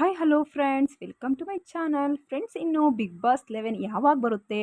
Hi hello friends, welcome to my channel. Friends, ಇನ್ನು Bigg Boss 11 ಯಾವಾಗ ಬರುತ್ತೆ,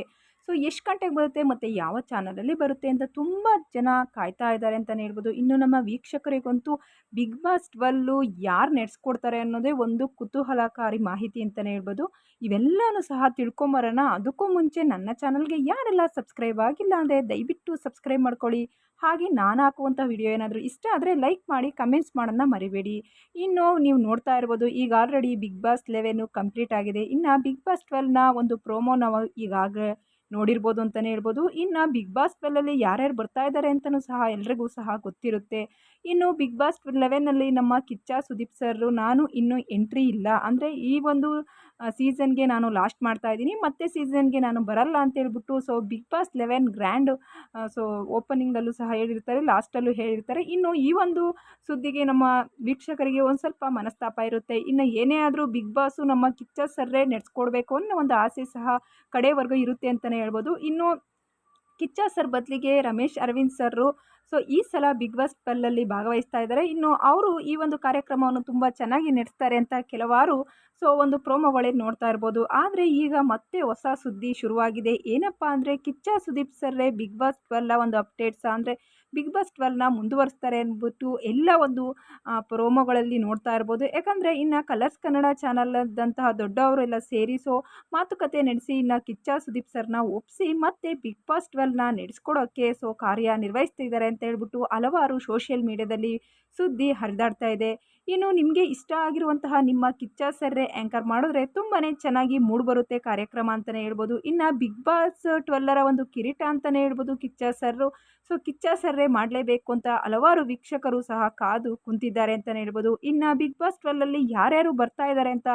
so ಎಷ್ಟು ಗಂಟೆಗೆ ಬರುತ್ತೆ ಮತ್ತು ಯಾವ ಚಾನಲಲ್ಲಿ ಬರುತ್ತೆ ಅಂತ ತುಂಬ ಜನ ಕಾಯ್ತಾ ಇದ್ದಾರೆ ಅಂತಲೇ ಹೇಳ್ಬೋದು. ಇನ್ನು ನಮ್ಮ ವೀಕ್ಷಕರಿಗಂತೂ ಬಿಗ್ ಬಾಸ್ 12 ಯಾರು ನಡೆಸ್ಕೊಡ್ತಾರೆ ಅನ್ನೋದೇ ಒಂದು ಕುತೂಹಲಕಾರಿ ಮಾಹಿತಿ ಅಂತಲೇ ಹೇಳ್ಬೋದು. ಇವೆಲ್ಲನೂ ಸಹ ತಿಳ್ಕೊಂಬರೋಣ. ಅದಕ್ಕೂ ಮುಂಚೆ ನನ್ನ ಚಾನಲ್ಗೆ ಯಾರೆಲ್ಲ ಸಬ್ಸ್ಕ್ರೈಬ್ ಆಗಿಲ್ಲ ಅಂದರೆ ದಯವಿಟ್ಟು ಸಬ್ಸ್ಕ್ರೈಬ್ ಮಾಡ್ಕೊಳ್ಳಿ. ಹಾಗೆ ನಾನು ಹಾಕುವಂಥ ವಿಡಿಯೋ ಏನಾದರೂ ಇಷ್ಟ ಆದರೆ ಲೈಕ್ ಮಾಡಿ, ಕಮೆಂಟ್ಸ್ ಮಾಡೋದನ್ನ ಮರಿಬೇಡಿ. ಇನ್ನು ನೀವು ನೋಡ್ತಾ ಇರ್ಬೋದು, ಈಗ ಆಲ್ರೆಡಿ ಬಿಗ್ ಬಾಸ್ 11 ಕಂಪ್ಲೀಟ್ ಆಗಿದೆ. ಇನ್ನು ಬಿಗ್ ಬಾಸ್ 12ನ ಒಂದು ಪ್ರೋಮೋ ನಾವು ಈಗಾಗಲೇ ನೋಡಿರ್ಬೋದು ಅಂತಲೇ ಹೇಳ್ಬೋದು. ಇನ್ನು ಬಿಗ್ ಬಾಸ್ 12ಅಲ್ಲಿ ಯಾರ್ಯಾರು ಬರ್ತಾ ಇದ್ದಾರೆ ಅಂತಲೂ ಸಹ ಎಲ್ರಿಗೂ ಸಹ ಗೊತ್ತಿರುತ್ತೆ. ಇನ್ನು ಬಿಗ್ ಬಾಸ್ 11ನಲ್ಲಿ ನಮ್ಮ ಕಿಚ್ಚ ಸುದೀಪ್ ಸರ್ರು ನಾನು ಇನ್ನೂ ಎಂಟ್ರಿ ಇಲ್ಲ, ಅಂದರೆ ಈ ಒಂದು ಸೀಸನ್ಗೆ ನಾನು ಲಾಸ್ಟ್ ಮಾಡ್ತಾ ಇದ್ದೀನಿ, ಮತ್ತೆ ಸೀಸನ್ಗೆ ನಾನು ಬರಲ್ಲ ಅಂತ ಹೇಳ್ಬಿಟ್ಟು so Bigg Boss 11 grand so ಓಪನಿಂಗಲ್ಲೂ ಸಹ ಹೇಳಿರ್ತಾರೆ, ಲಾಸ್ಟಲ್ಲೂ ಹೇಳಿರ್ತಾರೆ. ಇನ್ನು ಈ ಒಂದು ಸುದ್ದಿಗೆ ನಮ್ಮ ವೀಕ್ಷಕರಿಗೆ ಒಂದು ಸ್ವಲ್ಪ ಮನಸ್ತಾಪ ಇರುತ್ತೆ. ಇನ್ನು ಏನೇ ಆದರೂ ಬಿಗ್ ಬಾಸು ನಮ್ಮ ಕಿಚ್ಚ ಸರ್ರೇ ನಡೆಸ್ಕೊಡ್ಬೇಕು ಅನ್ನೋ ಒಂದು ಆಸೆ ಸಹ ಕಡೆವರೆಗೂ ಇರುತ್ತೆ ಅಂತಲೇ ಹೇಳ್ಬೋದು. ಇನ್ನು ಕಿಚ್ಚ ಸರ್ ಬದಲಿಗೆ ರಮೇಶ್ ಅರವಿಂದ್ ಸರ್ರು ಸೊ ಈ ಸಲ ಬಿಗ್ ಬಾಸ್ 12ಅಲ್ಲಿ ಭಾಗವಹಿಸ್ತಾ ಇದ್ದಾರೆ. ಇನ್ನು ಅವರು ಈ ಒಂದು ಕಾರ್ಯಕ್ರಮವನ್ನು ತುಂಬ ಚೆನ್ನಾಗಿ ನಡೆಸ್ತಾರೆ ಅಂತ ಕೆಲವಾರು ಸೊ ಒಂದು ಪ್ರೋಮೋಗಳೇ ನೋಡ್ತಾ ಇರ್ಬೋದು. ಆದರೆ ಈಗ ಮತ್ತೆ ಹೊಸ ಸುದ್ದಿ ಶುರುವಾಗಿದೆ. ಏನಪ್ಪ ಅಂದರೆ ಕಿಚ್ಚ ಸುದೀಪ್ ಸರ್ರೇ ಬಿಗ್ ಬಾಸ್ 12 ಒಂದು ಅಪ್ಡೇಟ್ಸ್, ಅಂದರೆ ಬಿಗ್ ಬಾಸ್ 12ನ ಮುಂದುವರಿಸ್ತಾರೆ ಅಂದ್ಬಿಟ್ಟು ಎಲ್ಲ ಒಂದು ಪ್ರೋಮೋಗಳಲ್ಲಿ ನೋಡ್ತಾ ಇರ್ಬೋದು. ಯಾಕಂದರೆ ಇನ್ನು ಕಲರ್ಸ್ ಕನ್ನಡ ಚಾನಲ್ದಂತಹ ದೊಡ್ಡವರೆಲ್ಲ ಸೇರಿ ಸೊ ಮಾತುಕತೆ ನಡೆಸಿ ಇನ್ನು ಕಿಚ್ಚ ಸುದೀಪ್ ಸರ್ನ ಒಪ್ಪಿಸಿ ಮತ್ತೆ ಬಿಗ್ ಬಾಸ್ 12ನ ನಡೆಸ್ಕೊಡೋಕ್ಕೆ ಸೊ ಕಾರ್ಯನಿರ್ವಹಿಸ್ತಿದ್ದಾರೆ ಅಂತ ಹೇಳ್ಬಿಟ್ಟು ಹಲವಾರು ಸೋಷಿಯಲ್ ಮೀಡಿಯಾದಲ್ಲಿ ಸುದ್ದಿ ಹರಿದಾಡ್ತಾ ಇದೆ. ಇನ್ನು ನಿಮಗೆ ಇಷ್ಟ ಆಗಿರುವಂತಹ ನಿಮ್ಮ ಕಿಚ್ಚ ಸರ್ರೇ ಆ್ಯಂಕರ್ ಮಾಡಿದ್ರೆ ತುಂಬಾ ಚೆನ್ನಾಗಿ ಮೂಡಿಬರುತ್ತೆ ಕಾರ್ಯಕ್ರಮ ಅಂತಲೇ ಹೇಳ್ಬೋದು. ಇನ್ನು ಬಿಗ್ ಬಾಸ್ 12ರ ಒಂದು ಕಿರೀಟ ಅಂತಲೇ ಹೇಳ್ಬೋದು ಕಿಚ್ಚ ಸರ್ರು. ಸೊ ಕಿಚ್ಚ ಸರ್ರೇ ಮಾಡಲೇಬೇಕು ಅಂತ ಹಲವಾರು ವೀಕ್ಷಕರು ಸಹ ಕಾದು ಕುಂತಿದ್ದಾರೆ ಅಂತಲೇ ಹೇಳ್ಬೋದು. ಇನ್ನು ಬಿಗ್ ಬಾಸ್ 12ಅಲ್ಲಿ ಯಾರ್ಯಾರು ಬರ್ತಾ ಇದ್ದಾರೆ ಅಂತ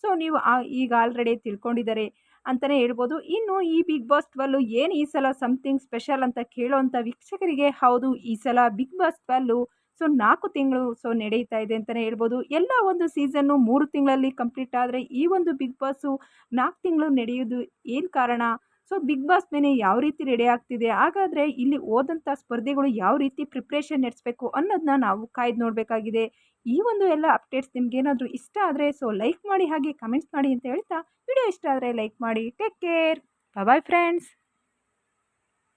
ಸೊ ನೀವು ಈಗ ಆಲ್ರೆಡಿ ತಿಳ್ಕೊಂಡಿದ್ದಾರೆ ಅಂತಲೇ ಹೇಳ್ಬೋದು. ಇನ್ನು ಈ ಬಿಗ್ ಬಾಸ್ 12 ಏನು ಈ ಸಲ ಸಮಥಿಂಗ್ ಸ್ಪೆಷಲ್ ಅಂತ ಕೇಳೋವಂಥ ವೀಕ್ಷಕರಿಗೆ, ಹೌದು, ಈ ಸಲ ಬಿಗ್ ಬಾಸ್ 12 ಸೊ 4 ತಿಂಗಳು ಸೊ ನಡೀತಾ ಇದೆ ಅಂತಲೇ ಹೇಳ್ಬೋದು. ಎಲ್ಲ ಒಂದು ಸೀಸನ್ನು 3 ತಿಂಗಳಲ್ಲಿ ಕಂಪ್ಲೀಟ್ ಆದರೆ ಈ ಒಂದು ಬಿಗ್ ಬಾಸು 4 ತಿಂಗಳು ನಡೆಯೋದು ಏನು ಕಾರಣ? ಸೊ ಬಿಗ್ ಬಾಸ್ ಮೇಲೆ ಯಾವ ರೀತಿ ರೆಡಿ ಆಗ್ತಿದೆ, ಹಾಗಾದರೆ ಇಲ್ಲಿ ಹೋದಂಥ ಸ್ಪರ್ಧಿಗಳು ಯಾವ ರೀತಿ ಪ್ರಿಪ್ರೇಷನ್ ನಡೆಸಬೇಕು ಅನ್ನೋದನ್ನ ನಾವು ಕಾಯ್ದು ನೋಡಬೇಕಾಗಿದೆ. ಈ ಒಂದು ಎಲ್ಲ ಅಪ್ಡೇಟ್ಸ್ ನಿಮ್ಗೇನಾದರೂ ಇಷ್ಟ ಆದರೆ ಸೊ ಲೈಕ್ ಮಾಡಿ, ಹಾಗೆ ಕಮೆಂಟ್ಸ್ ಮಾಡಿ ಅಂತ ಹೇಳ್ತಾ, ವಿಡಿಯೋ ಇಷ್ಟ ಆದರೆ ಲೈಕ್ ಮಾಡಿ. Take care, bye friends.